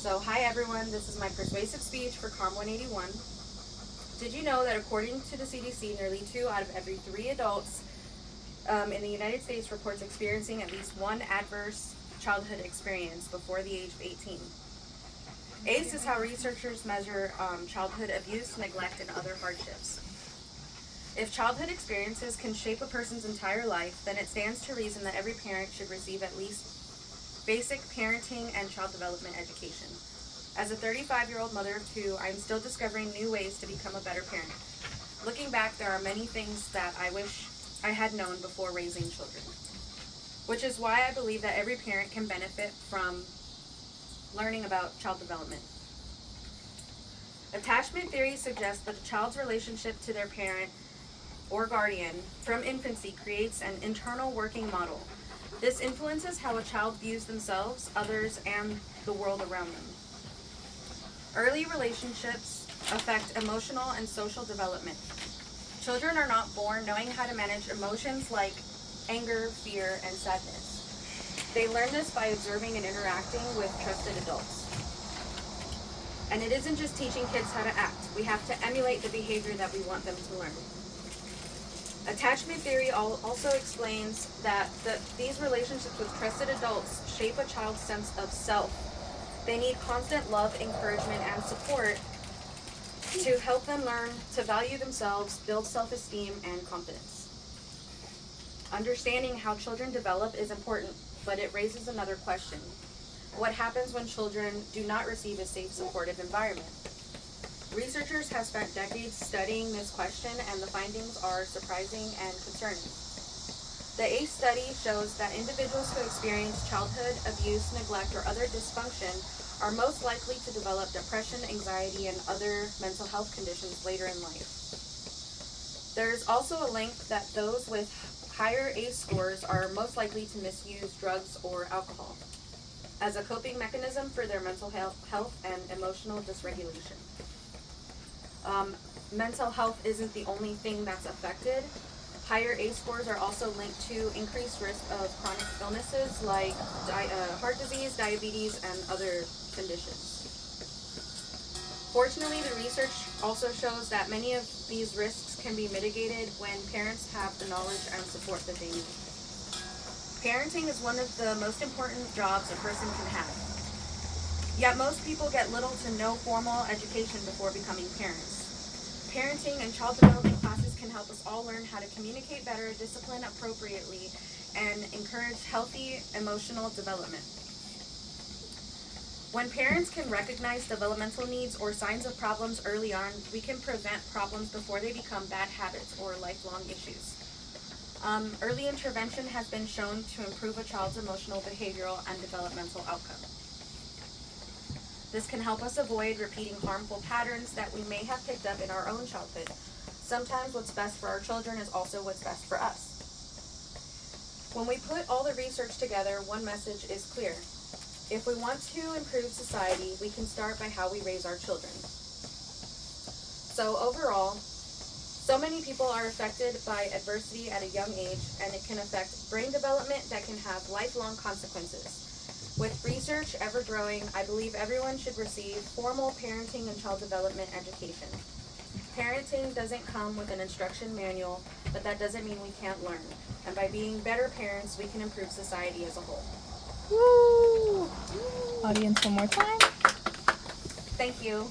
So, hi everyone, this is my persuasive speech for COM 181. Did you know that according to the CDC, nearly 2 out of every 3 adults in the United States reports experiencing at least one adverse childhood experience before the age of 18? ACE is how researchers measure childhood abuse, neglect, and other hardships. If childhood experiences can shape a person's entire life, then it stands to reason that every parent should receive at least basic parenting and child development education. As a 35-year-old mother of 2, I'm still discovering new ways to become a better parent. Looking back, there are many things that I wish I had known before raising children, which is why I believe that every parent can benefit from learning about child development. Attachment theory suggests that a child's relationship to their parent or guardian from infancy creates an internal working model. This influences how a child views themselves, others, and the world around them. Early relationships affect emotional and social development. Children are not born knowing how to manage emotions like anger, fear, and sadness. They learn this by observing and interacting with trusted adults. And it isn't just teaching kids how to act. We have to emulate the behavior that we want them to learn. Attachment theory also explains that these relationships with trusted adults shape a child's sense of self. They need constant love, encouragement, and support to help them learn to value themselves, build self-esteem, and confidence. Understanding how children develop is important, but it raises another question. What happens when children do not receive a safe, supportive environment? Researchers have spent decades studying this question, and the findings are surprising and concerning. The ACE study shows that individuals who experience childhood abuse, neglect, or other dysfunction are most likely to develop depression, anxiety, and other mental health conditions later in life. There's also a link that those with higher ACE scores are most likely to misuse drugs or alcohol as a coping mechanism for their mental health and emotional dysregulation. Mental health isn't the only thing that's affected. Higher ACE scores are also linked to increased risk of chronic illnesses like heart disease, diabetes, and other conditions. Fortunately, the research also shows that many of these risks can be mitigated when parents have the knowledge and support that they need. Parenting is one of the most important jobs a person can have. Yet most people get little to no formal education before becoming parents. Parenting and child development classes can help us all learn how to communicate better, discipline appropriately, and encourage healthy emotional development. When parents can recognize developmental needs or signs of problems early on, we can prevent problems before they become bad habits or lifelong issues. Early intervention has been shown to improve a child's emotional, behavioral, and developmental outcome. This can help us avoid repeating harmful patterns that we may have picked up in our own childhood. Sometimes what's best for our children is also what's best for us. When we put all the research together, one message is clear. If we want to improve society, we can start by how we raise our children. So overall, so many people are affected by adversity at a young age, and it can affect brain development that can have lifelong consequences. With research ever growing, I believe everyone should receive formal parenting and child development education. Parenting doesn't come with an instruction manual, but that doesn't mean we can't learn. And by being better parents, we can improve society as a whole. Woo! Audience, one more time. Thank you.